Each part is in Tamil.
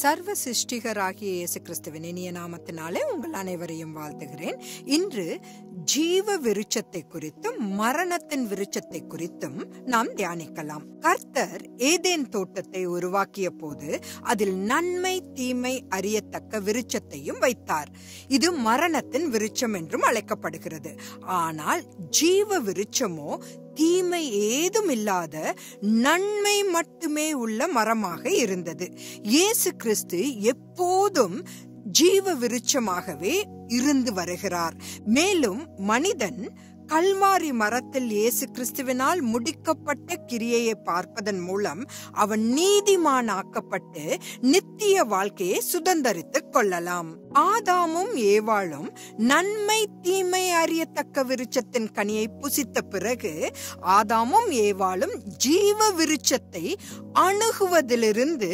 சர்வ சிருஷ்டிகராகிய இயேசு கிறிஸ்துவின் இனிய நாமத்தினாலே உங்கள் அனைவரையும் வாழ்த்துகிறேன். இன்று ஜீவ விருட்சத்தை குறித்தும் மரணத்தின் விருட்சத்தை குறித்தும் நாம் தியானிக்கலாம். கர்த்தர் ஏதேன் தோட்டத்தை உருவாக்கிய போது அதில் நன்மை தீமை அறியத்தக்க விருட்சத்தையும் வைத்தார். இது மரணத்தின் விருட்சம் என்றும் அழைக்கப்படுகிறது. ஆனால் ஜீவ விருட்சமோ தீமை ஏதும் இல்லாத நன்மை மட்டுமே உள்ள மரமாக இருந்தது. இயேசு கிறிஸ்து எப்போதும் ஜீவ விருட்சமாகவே இருந்து வருகிறார். மேலும் மனிதன் கல்வாரி மரத்தில் இயேசு கிறிஸ்துவினால் முடிக்கப்பட்ட கிரியையை பார்ப்பதன் மூலம் அவன் நீதிமானாக்கப்பட்டு நித்திய வாழ்க்கையை சுதந்தரித்துக் கொள்ளலாம். ஆதாமும் ஏவாளும் நன்மை தீமை அறியத்தக்க விருட்சத்தின் கனியை புசித்த பிறகு ஆதாமும் ஏவாளும் ஜீவ விருட்சத்தை அணுகுவதிலிருந்து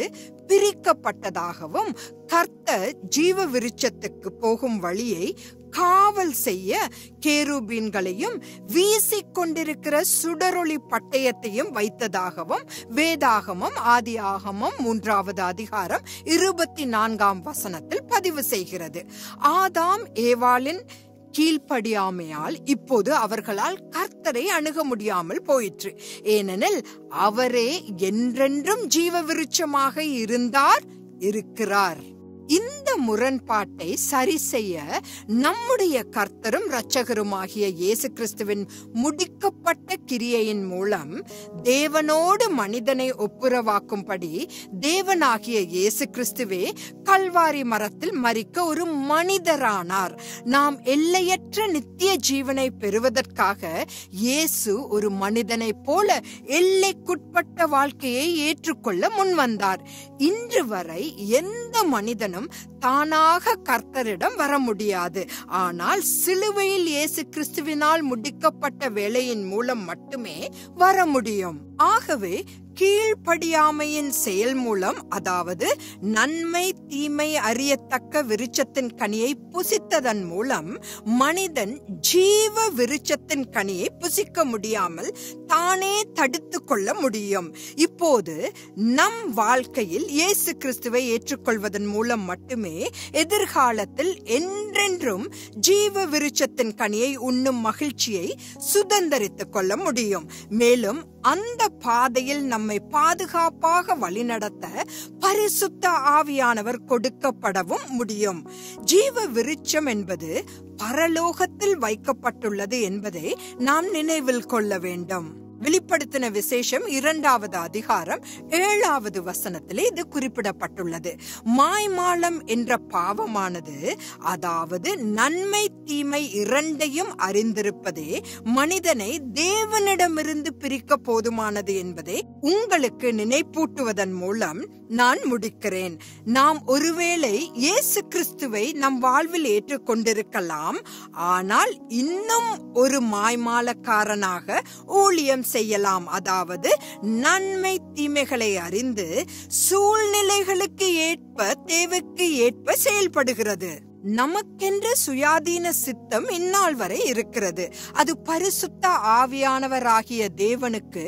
பிரிக்கப்பட்டதாகவும் கர்த்தர் ஜீவ விருட்சத்துக்கு போகும் வழியை காவல் செய்ய கேருபீன்களையும் வீசிக்கொண்டிருக்கிற சுடரொளி பட்டயத்தையும் வைத்ததாகவும் வேதாகமம் ஆதியாகமம் 3வது அதிகாரம் 24ஆம் வசனத்தில் பதிவு செய்கிறது. ஆதாம் ஏவாளின் கீழ்ப்படியாமையால் இப்போது அவர்களால் கர்த்தரை அணுக முடியாமல் போயிற்று. ஏனெனில் அவரே என்றென்றும் ஜீவ விருட்சமாக இருக்கிறார். இந்த முரண்பாட்டை சரி செய்ய நம்முடைய கர்த்தரும் இரட்சகருமாகிய இயேசு கிறிஸ்துவின் முடிக்கப்பட்ட கிரியையின் மூலம் தேவனோடு மனிதனை ஒப்புரவாக்கும்படி தேவனாகிய இயேசு கிறிஸ்துவே கல்வாரி மரத்தில் மரிக்க ஒரு மனிதரானார். நாம் எல்லையற்ற நித்திய ஜீவனை பெறுவதற்காக இயேசு ஒரு மனிதனை போல எல்லைக்குட்பட்ட வாழ்க்கையை ஏற்றுக்கொள்ள முன்வந்தார். இன்று வரை எந்த மனிதனும் தானாக கர்த்தரிடம் வர முடியாது. ஆனால் சிலுவையில் இயேசு கிறிஸ்துவினால் முடிக்கப்பட்ட வேலையின் மூலம் மட்டுமே வர முடியும். ஆகவே கீழ்ப்படியாமையின் செயல் மூலம், அதாவது நன்மை தீமை அறியத்தக்க விருட்சத்தின் கனியை புசித்ததன் மூலம் மனிதன் ஜீவ விருட்சத்தின் கனியை புசிக்க முடியாமல் தானே தடுத்து கொள்ள முடியும். இப்போது நம் வாழ்க்கையில் இயேசு கிறிஸ்துவை ஏற்றுக்கொள்வதன் மூலம் மட்டுமே எதிர்காலத்தில் என்றென்றும் ஜீவ விருட்சத்தின் கனியை உண்ணும் மகிழ்ச்சியை சுதந்தரித்துக் கொள்ள முடியும். மேலும் அந்த பாதையில் நம்மை பாதுகாப்பாக வழிநடத்த பரிசுத்த ஆவியானவர் கொடுக்கப்படவும் முடியும். ஜீவ விருட்சம் என்பது பரலோகத்தில் வைக்கப்பட்டுள்ளது என்பதை நாம் நினைவில் கொள்ள வேண்டும். வெளிப்படுத்தின விசேஷம் 2வது அதிகாரம் 7வது வசனத்திலே இது குறிப்பிடப்பட்டுள்ளது. மாய்மாலம் என்ற பாவமானது, அதாவது நன்மை தீமை இரண்டையும் அறிந்திருப்பதே மனிதனை தேவனிடமிருந்து பிரிக்க போதுமானது என்பதை உங்களுக்கு நினைப்பூட்டுவதன் மூலம் நான் முடிக்கிறேன். நாம் ஒருவேளை இயேசு கிறிஸ்துவை நம் வாழ்வில் ஏற்றுக்கொண்டிருக்கலாம், ஆனால் இன்னும் ஒரு மாய்மாலக்காரனாக ஊழியம் செய்யலாம். அதாவது நன்மை தீமைகளை அறிந்து சூழ்நிலைகளுக்கு ஏற்ப தேவைக்கு ஏற்ப செயல்படுகிறது. நமக்கென்று சுயாதீன சித்தம் இந்நாள் வரை இருக்கிறது. அது பரிசுத்த ஆவியானவராகிய தேவனுக்கு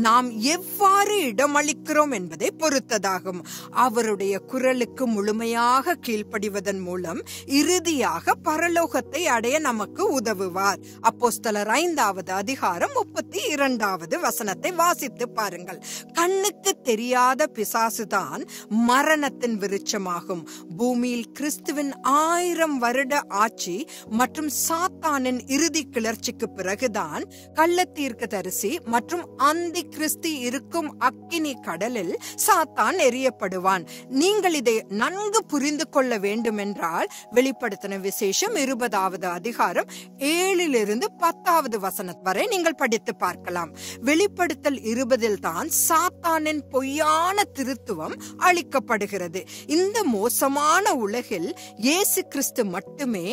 நாம் எவ்வாறு இடமளிக்கிறோம் என்பதை பொறுத்ததாகும். அவருடைய குரலுக்கு முழுமையாக கீழ்ப்படிவதன் மூலம் இறுதியாக பரலோகத்தை அடைய நமக்கு உதவுவார். அப்போஸ்தலர் 5வது அதிகாரம் 32வது வசனத்தை வாசித்து பாருங்கள். கண்ணுக்கு தெரியாத பிசாசுதான் மரணத்தின் விருட்சமாகும். பூமியில் கிறிஸ்துவின் 1000 வருட ஆட்சி மற்றும் சாத்தானின் இறுதி கிளர்ச்சிக்கு பிறகுதான் கள்ளத்தீர்க்கதரிசி மற்றும் அந்தி கிறிஸ்து இருக்கும் அக்கினி கடலில் சாத்தான் எரியப்படுவான். நீங்கள் இதை நன்கு புரிந்து கொள்ள வேண்டும் என்றால் வெளிப்படுத்தின விசேஷம் 20வது அதிகாரம் 7லிருந்து 10வது வசனம் வரை நீங்கள் படித்து பார்க்கலாம். வெளிப்படுத்தல் 20இல் தான் சாத்தானின் பொய்யான திருத்துவம் அளிக்கப்படுகிறது. இந்த மோசமான உலகில் இயேசு கிறிஸ்து மட்டுமே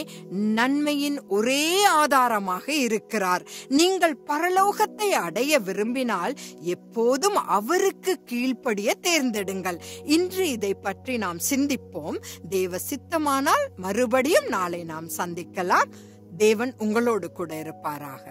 நன்மையின் ஒரே ஆதாரமாக இருக்கிறார். நீங்கள் பரலோகத்தை அடைய விரும்பினால் எப்போதும் அவருக்கு கீழ்ப்படிய தேர்ந்தெடுங்கள். இன்று இதை பற்றி நாம் சிந்திப்போம். தேவ சித்தமானால் மறுபடியும் நாளை நாம் சந்திக்கலாம். தேவன் உங்களோடு கூட இருப்பாராக.